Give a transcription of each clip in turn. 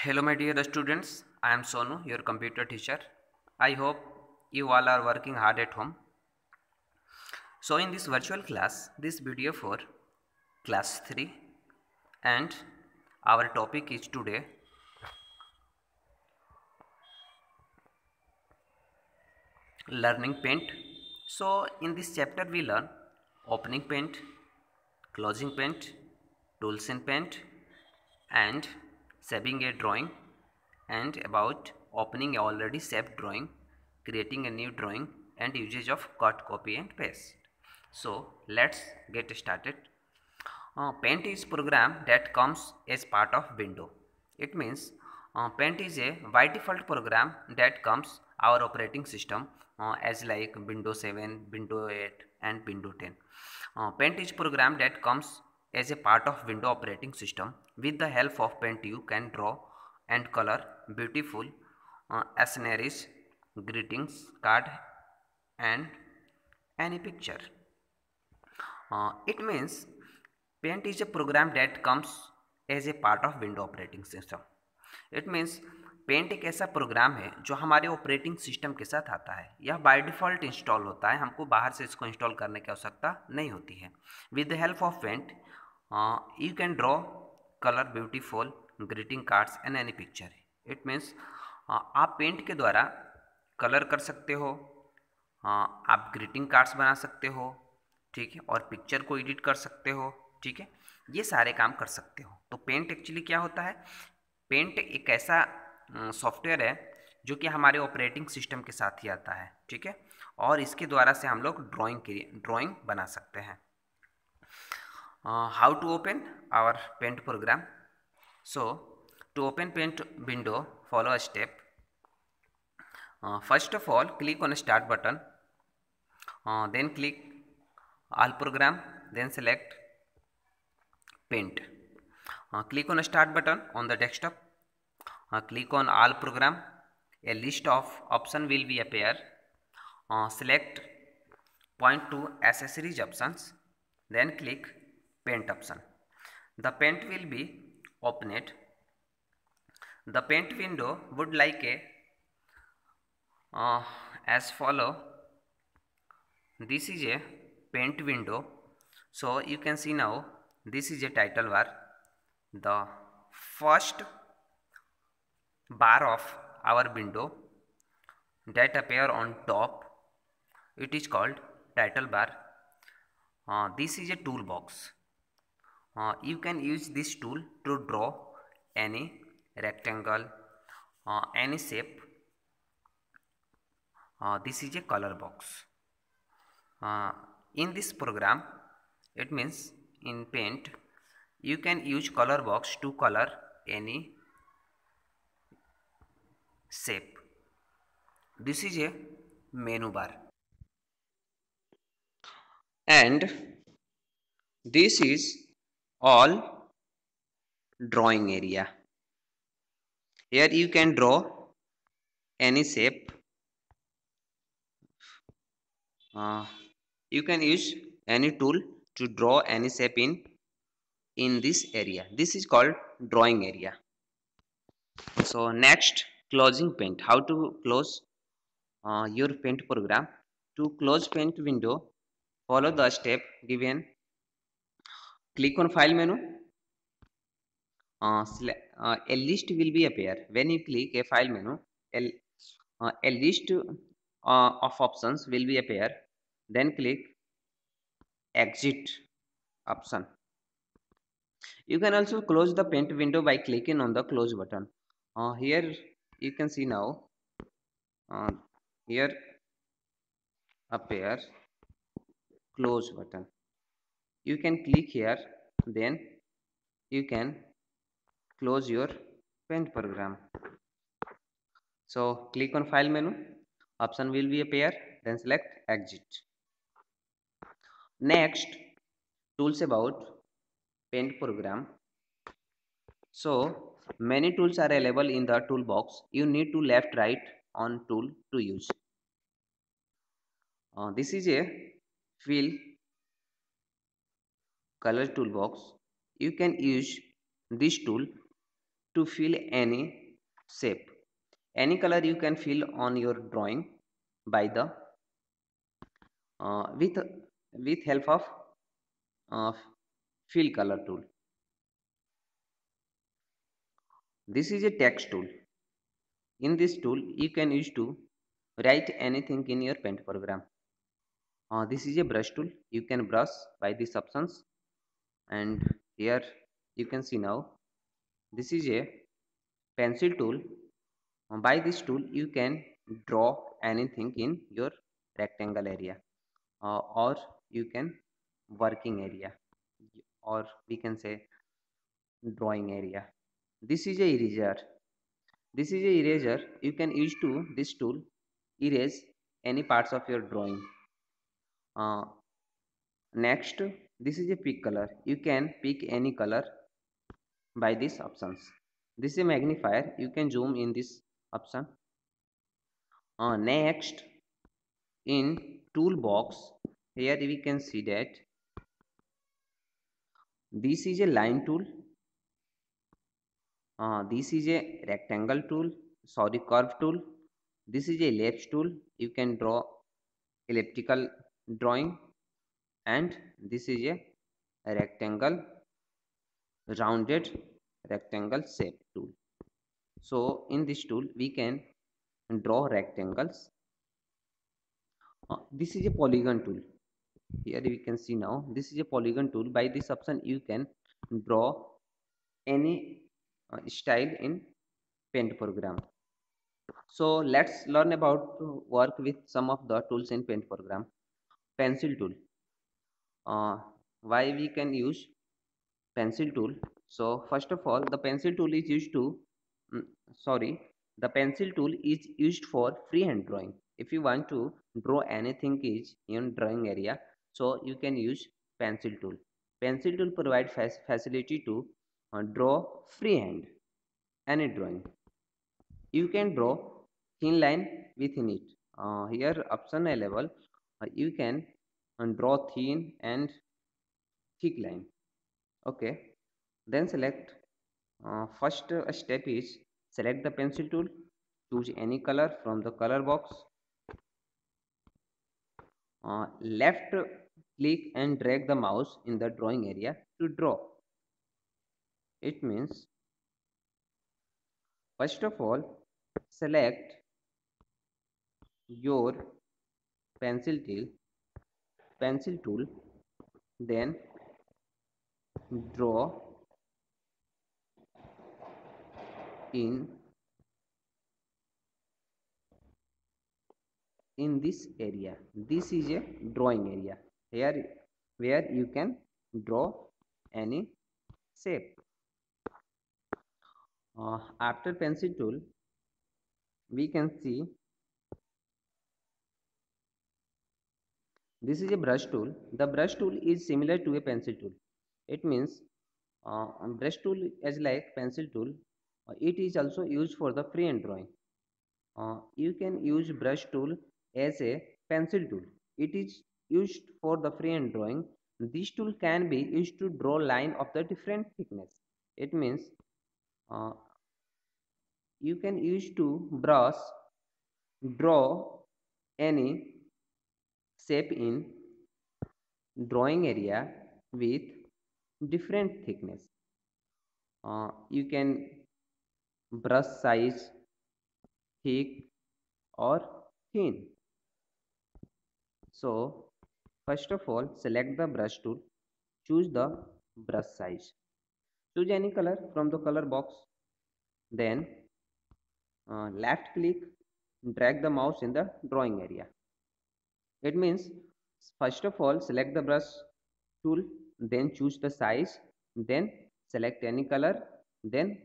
Hello, my dear students. I am Sonu, your computer teacher. I hope you all are working hard at home. So, in this virtual class, this video for class 3, and our topic is today learning paint. So, in this chapter, we learn opening paint, closing paint, tools in paint, and saving a drawing, and about opening a already saved drawing, creating a new drawing, and usage of cut, copy and paste. So let's get started. Paint is program that comes as part of window. It means paint is a by default program that comes our operating system as like windows 7, windows 8 and windows 10. Paint is program that comes as a part of window operating system. With the help of paint you can draw and color beautiful sceneries, greetings card and any picture. It means paint is a program that comes as a part of window operating system. It means paint एक ऐसा programme है जो हमारे operating system के साथ आता है. यह बाय डिफ़ॉल्ट इंस्टॉल होता है, हमको बाहर से इसको इंस्टॉल करने की आवश्यकता नहीं होती है. With the help of paint you can draw colour beautiful greeting cards and any picture. It means आप पेंट के द्वारा कलर कर सकते हो, आप ग्रीटिंग कार्ड्स बना सकते हो, ठीक है, और पिक्चर को एडिट कर सकते हो, ठीक है, ये सारे काम कर सकते हो. तो पेंट एक्चुअली क्या होता है? पेंट एक ऐसा सॉफ्टवेयर है जो कि हमारे ऑपरेटिंग सिस्टम के साथ ही आता है, ठीक है, और इसके द्वारा से हम लोग ड्राइंग बना सकते हैं. How to open our paint program? So to open paint window follow a step. First of all, click on start button, then click all program, then select paint. Click on start button on the desktop, click on all program, a list of option will be appear. Select point to accessories options, then click paint option. The paint will be opened. The paint window would like a as follow. This is a paint window. So you can see now this is a title bar. The first bar of our window that appear on top, it is called title bar. This is a toolbox. You can use this tool to draw any rectangle, any shape. This is a color box. In this program, it means in paint you can use color box to color any shape. This is a menu bar, and this is all drawing area. Here you can draw any shape. You can use any tool to draw any shape in this area. This is called drawing area. So next, closing paint. How to close your paint program? To close paint window, follow the step given. Click on file menu. A list will be appear. When you click a file menu, a list of options will be appear. Then click exit option. You can also close the paint window by clicking on the close button. Here you can see now, here appear close button. You can click here, then you can close your paint program. So click on file menu, option will be appear, then select exit. Next, tools about paint program. So many tools are available in the toolbox. You need to left right on tool to use. This is a fill color toolbox. You can use this tool to fill any shape. Any color you can fill on your drawing by the with help of uh, fill color tool. This is a text tool. In this tool you can use to write anything in your paint program. This is a brush tool. You can brush by these options, and here you can see now this is a pencil tool. By this tool you can draw anything in your rectangle area, or you can working area, or we can say drawing area. This is a eraser. This is a eraser. You can use to this tool erase any parts of your drawing. uh, Next, this is a pick color. You can pick any color by these options. This is a magnifier. You can zoom in this option. Next, in toolbox, here we can see that this is a line tool. This is a rectangle tool. Sorry, curve tool. This is a ellipse tool. You can draw elliptical drawing, and this is a rectangle, rounded rectangle shape tool. So in this tool we can draw rectangles. This is a polygon tool. Here we can see now this is a polygon tool. By this option you can draw any style in paint program. So let's learn about work with some of the tools in paint program. Pencil tool. Why we can use pencil tool? So first of all, the pencil tool is used to mm, sorry the pencil tool is used for freehand drawing. If you want to draw anything is in drawing area, so you can use pencil tool. Pencil tool provide facility to draw freehand any drawing. You can draw thin line within it. Here option level, you can draw thin and thick line. Okay, then select first step is select the pencil tool, choose any color from the color box. Left click and drag the mouse in the drawing area to draw. It means first of all select your pencil tool, then draw in this area. This is a drawing area here where you can draw any shape. After pencil tool we can see this is a brush tool. The brush tool is similar to a pencil tool. It means brush tool is like pencil tool. It is also used for the freehand drawing. You can use brush tool as a pencil tool. It is used for the freehand drawing. This tool can be used to draw line of the different thickness. It means uh, you can use to brush draw any shape in drawing area with different thickness. You can brush size thick or thin. So first of all select the brush tool, choose the brush size, choose any color from the color box, then left click, drag the mouse in the drawing area. It means first of all select the brush tool, then choose the size, then select any color, then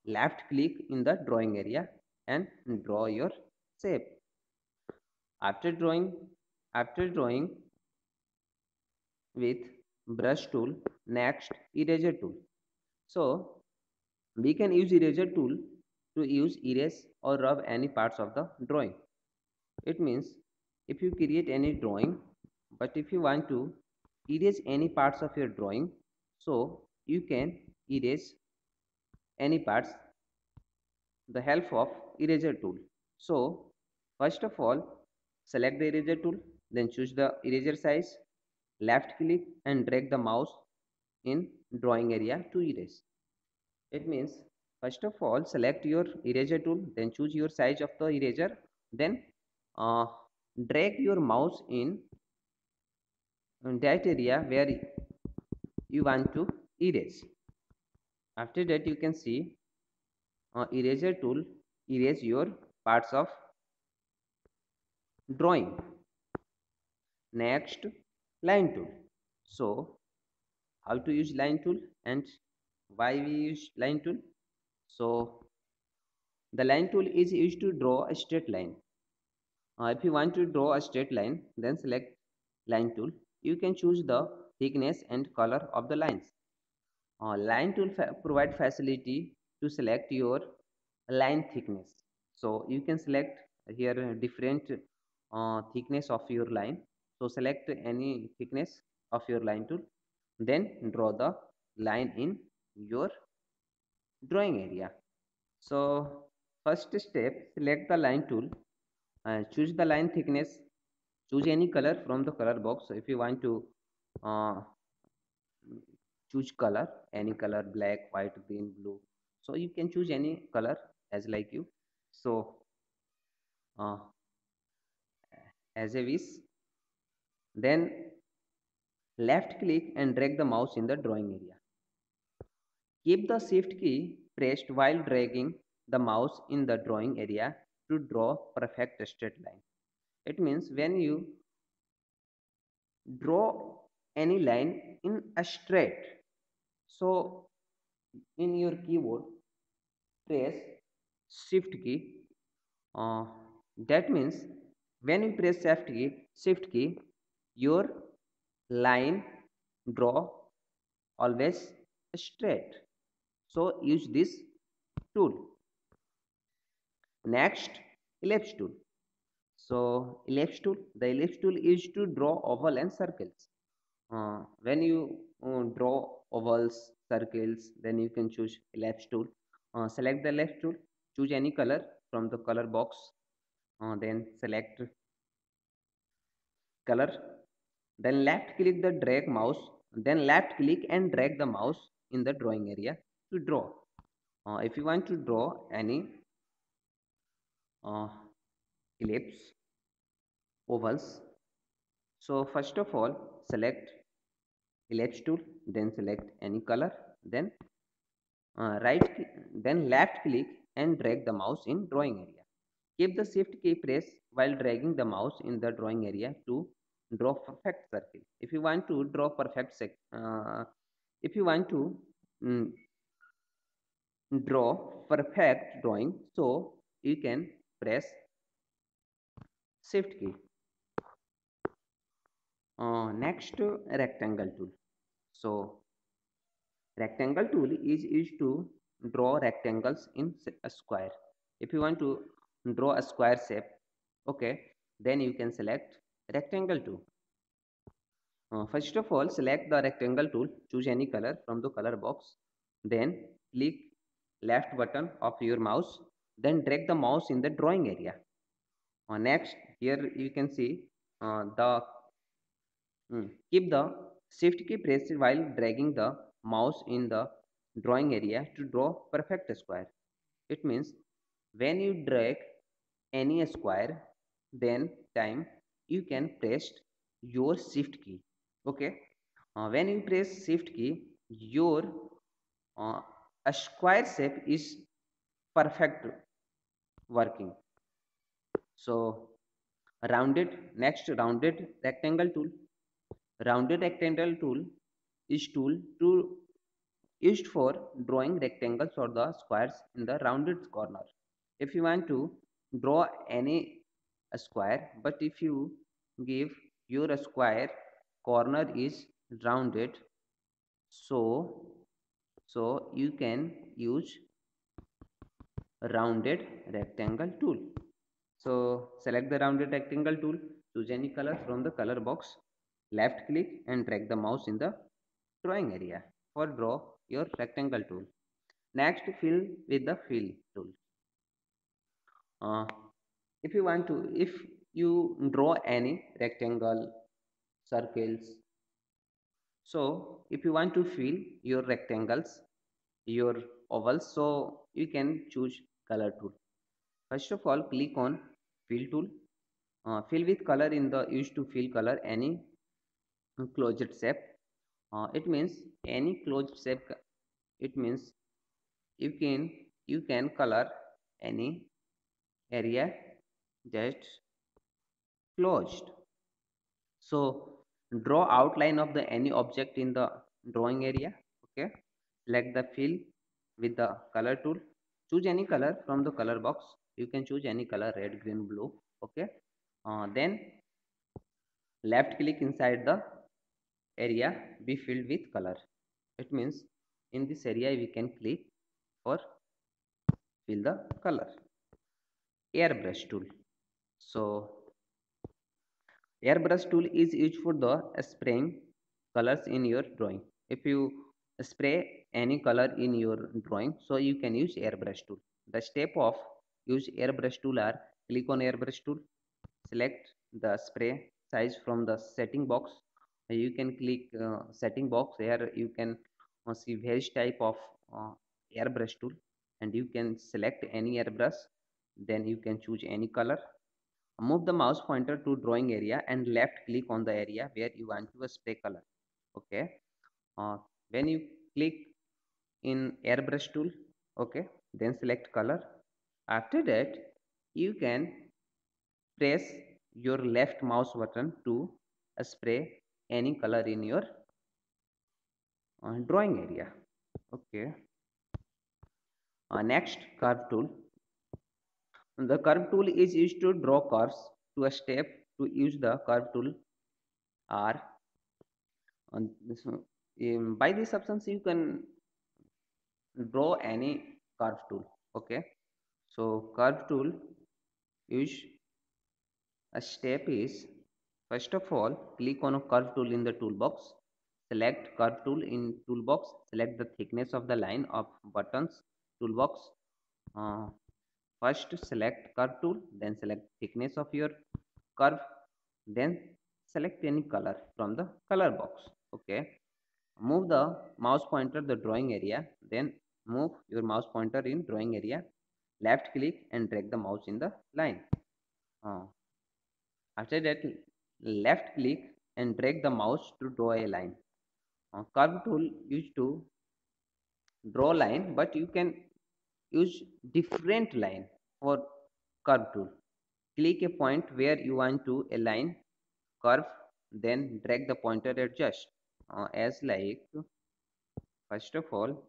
left click in the drawing area and draw your shape. After drawing with brush tool, next eraser tool. So we can use eraser tool to erase or rub any parts of the drawing. It means if you create any drawing, but if you want to erase any parts of your drawing, so you can erase any parts the help of eraser tool. So first of all, select the eraser tool, then choose the eraser size, left click and drag the mouse in drawing area to erase. It means first of all select your eraser tool, then choose your size of the eraser, then uh, drag your mouse in that area where you want to erase. After that you can see eraser tool erase your parts of drawing. Next, line tool. So how to use line tool and why we use line tool? So the line tool is used to draw a straight line. If you want to draw a straight line, then select line tool. You can choose the thickness and color of the lines. Line tool provide facility to select your line thickness. So you can select here different thickness of your line. So select any thickness of your line tool, then draw the line in your drawing area. So first step, select the line tool and choose the line thickness. Choose any color from the color box. So if you want to uh, choose color, any color, black, white, green, blue, so you can choose any color as like you. So uh, as a wish, then left click and drag the mouse in the drawing area. Keep the shift key pressed while dragging the mouse in the drawing area to draw perfect straight line. It means when you draw any line in a straight, so in your keyboard press shift key. uh, that means when you press shift key, your line draw always straight. So use this tool. Next, ellipse tool. So the ellipse tool is to draw oval and circles. When you draw ovals, circles, then you can choose ellipse tool. Select the ellipse tool, choose any color from the color box, then select color, then left click the drag mouse, then left click and drag the mouse in the drawing area to draw. If you want to draw any uh, ellipse, ovals, so first of all select ellipse tool, then select any color, then then left click and drag the mouse in drawing area. Keep the shift key pressed while dragging the mouse in the drawing area to draw perfect circle. If you want to draw if you want to mm, draw perfect drawing, so you can press shift key. Next, rectangle tool. So rectangle tool is used to draw rectangles in a square. If you want to draw a square shape, okay, then you can select rectangle tool. First of all, select the rectangle tool, choose any color from the color box, then click left button of your mouse, then drag the mouse in the drawing area. Next, here you can see the keep the shift key pressed while dragging the mouse in the drawing area to draw perfect square. It means when you drag any square, then time you can press your shift key. Okay. When you press shift key, your uh, a square shape is perfect working. So rounded, next rounded rectangle tool. Rounded rectangle tool is tool to used for drawing rectangles or the squares in the rounded corner. If you want to draw any square, but if you give your square corner is rounded, so you can use rounded rectangle tool. So select the rounded rectangle tool, choose any color from the color box, left click and drag the mouse in the drawing area for draw your rectangle tool. Next, fill with the fill tool. uh, if you want to, if you draw any rectangle, circles, so if you want to fill your rectangles, your ovals, so you can choose color tool. First of all, click on fill tool. Fill with color in the use to fill color any closed shape. It means any closed shape. It means you can color any area just closed. So draw outline of the any object in the drawing area. Okay, select the fill with the color tool. Choose any color from the color box. You can choose any color, red, green, blue. Okay, then left click inside the area be filled with color. It means in this area we can click for fill the color. Airbrush tool. So airbrush tool is used for the spraying colors in your drawing. If you spray any color in your drawing, so you can use airbrush tool. The step of use airbrush tool are: click on airbrush tool, select the spray size from the setting box. You can click setting box. Here you can see various type of uh, airbrush tool, and you can select any airbrush. Then you can choose any color. Move the mouse pointer to drawing area and left click on the area where you want to spray color. Okay, uh, when you click in airbrush tool, okay, then select color. After that, you can press your left mouse button to spray any color in your drawing area. Okay, next, curve tool. The curve tool is used to draw curves. To a step to use the curve tool are on this one. By these options you can draw any curve tool. Okay, so curve tool use a step is: first of all, click on a curve tool in the toolbox, select curve tool in toolbox, select the thickness of the line of buttons toolbox. uh, First select curve tool, then select thickness of your curve, then select any color from the color box. Okay, move the mouse pointer the drawing area, then move your mouse pointer in drawing area, left click and drag the mouse in the line. uh, After that, left click and drag the mouse to draw a line. Curve tool used to draw line, but you can use different line for curve tool. Click a point where you want to align curve, then drag the pointer adjust. As like, first of all,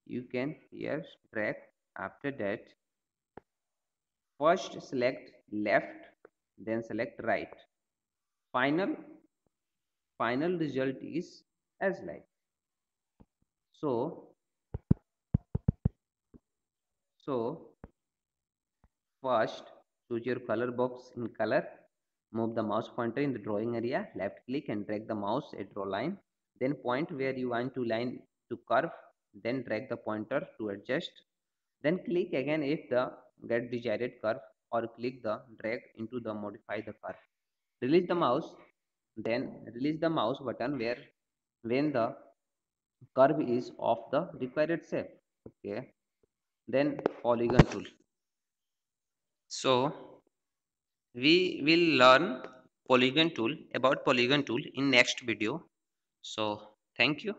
you can here drag. After that, first select left, then select right. Final result is as like. So so first, choose your color box in color. Move the mouse pointer in the drawing area. Left click and drag the mouse a draw line. Then point where you want to line to curve. Then drag the pointer to adjust. Then click again if the get desired curve, or click the drag into the modify the curve. Release the mouse. Then release the mouse button where when the curve is of the required shape. Okay. Then polygon tool. So we will learn polygon tool in next video. So thank you.